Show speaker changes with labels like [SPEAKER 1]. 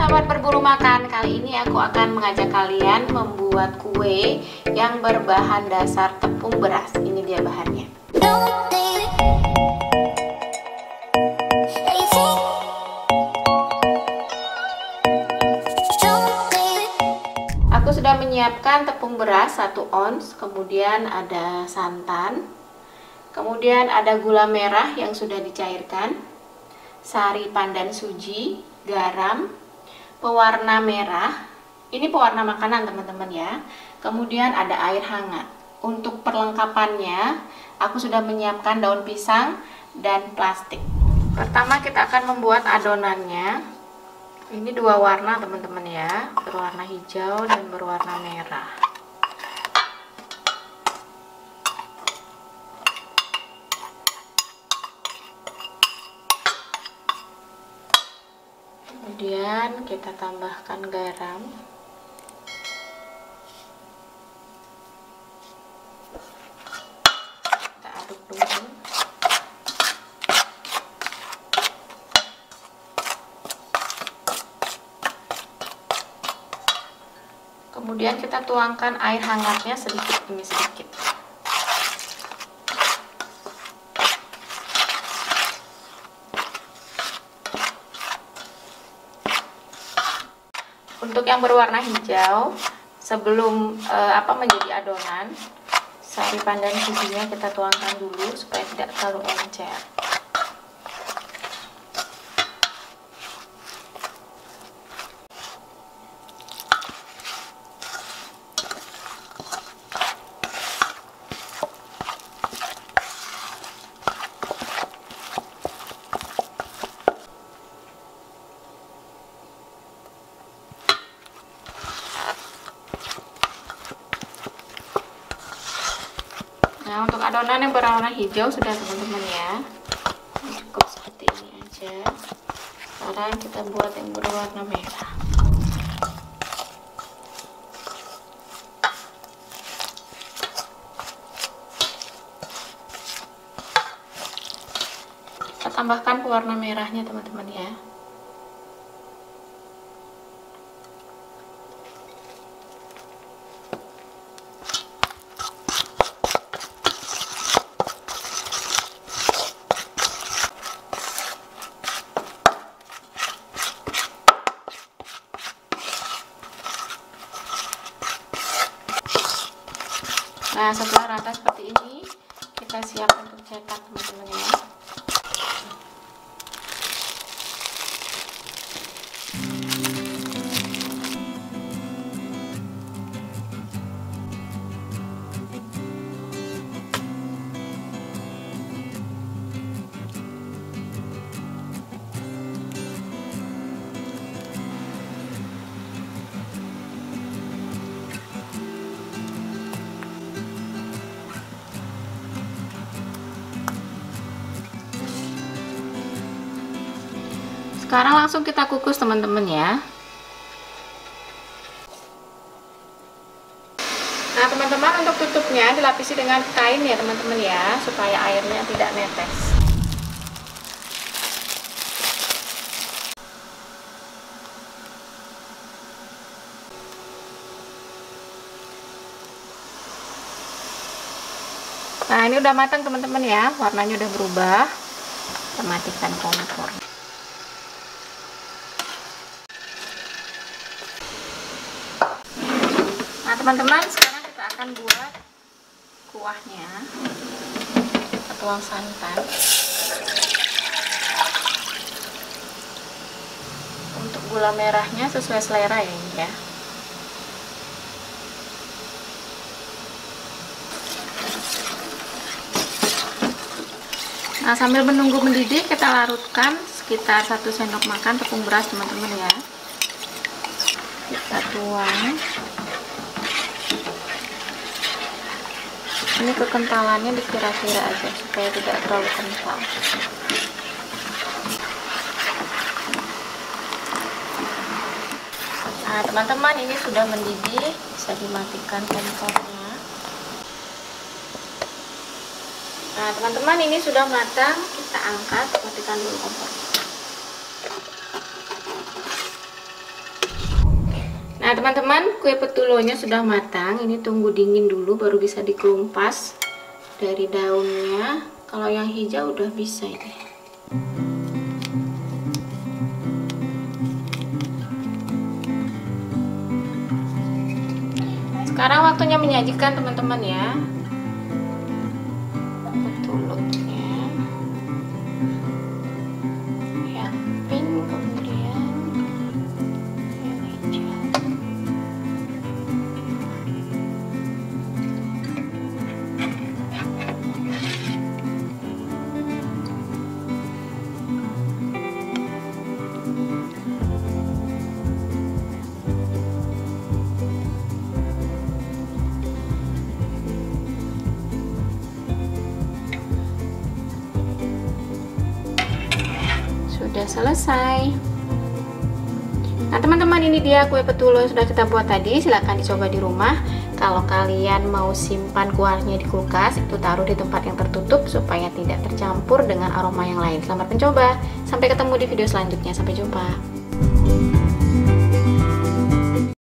[SPEAKER 1] sahabat berburu makan, kali ini aku akan mengajak kalian membuat kue yang berbahan dasar tepung beras. Ini dia bahannya. Aku sudah menyiapkan tepung beras 1 ons, kemudian ada santan, kemudian ada gula merah yang sudah dicairkan, sari pandan suji, garam, pewarna merah, ini pewarna makanan teman-teman ya. Kemudian ada air hangat. Untuk perlengkapannya aku sudah menyiapkan daun pisang dan plastik. Pertama kita akan membuat adonannya. Ini 2 warna teman-teman ya, berwarna hijau dan berwarna merah. Kemudian kita tambahkan garam. Kita aduk dulu. Kemudian kita tuangkan air hangatnya sedikit demi sedikit. Untuk yang berwarna hijau, sebelum menjadi adonan, sari pandan sujinya kita tuangkan dulu supaya tidak terlalu encer. Nah, untuk adonan yang berwarna hijau sudah teman-teman ya, cukup seperti ini aja. Sekarang kita buat yang berwarna merah. Kita tambahkan pewarna merahnya teman-teman ya. Nah, setelah rata seperti ini, kita siap untuk cetak teman-teman ya. Sekarang langsung kita kukus teman-teman ya. Nah teman-teman, untuk tutupnya dilapisi dengan kain ya teman-teman ya, supaya airnya tidak netes. Nah ini udah matang teman-teman ya, warnanya udah berubah. Kita matikan kompor. Nah teman-teman, sekarang kita akan buat kuahnya. Kita tuang santan. Untuk gula merahnya sesuai selera ya ini ya. Nah sambil menunggu mendidih, kita larutkan sekitar 1 sendok makan tepung beras teman-teman ya. Kita tuang. Ini kekentalannya dikira-kira aja supaya tidak terlalu kental. Nah teman-teman, ini sudah mendidih, bisa dimatikan kompornya. Nah teman-teman, ini sudah matang, kita angkat, matikan dulu kompornya. Nah teman-teman, kue petulonya sudah matang. Ini tunggu dingin dulu baru bisa dikelupas dari daunnya. Kalau yang hijau udah bisa ini. Sekarang waktunya menyajikan teman-teman ya. Petulutnya yang pink, kemudian yang hijau. Sudah selesai. Nah teman-teman, ini dia kue petulo sudah kita buat tadi. Silahkan dicoba di rumah. Kalau kalian mau simpan kuahnya di kulkas, itu taruh di tempat yang tertutup supaya tidak tercampur dengan aroma yang lain. Selamat mencoba. Sampai ketemu di video selanjutnya. Sampai jumpa.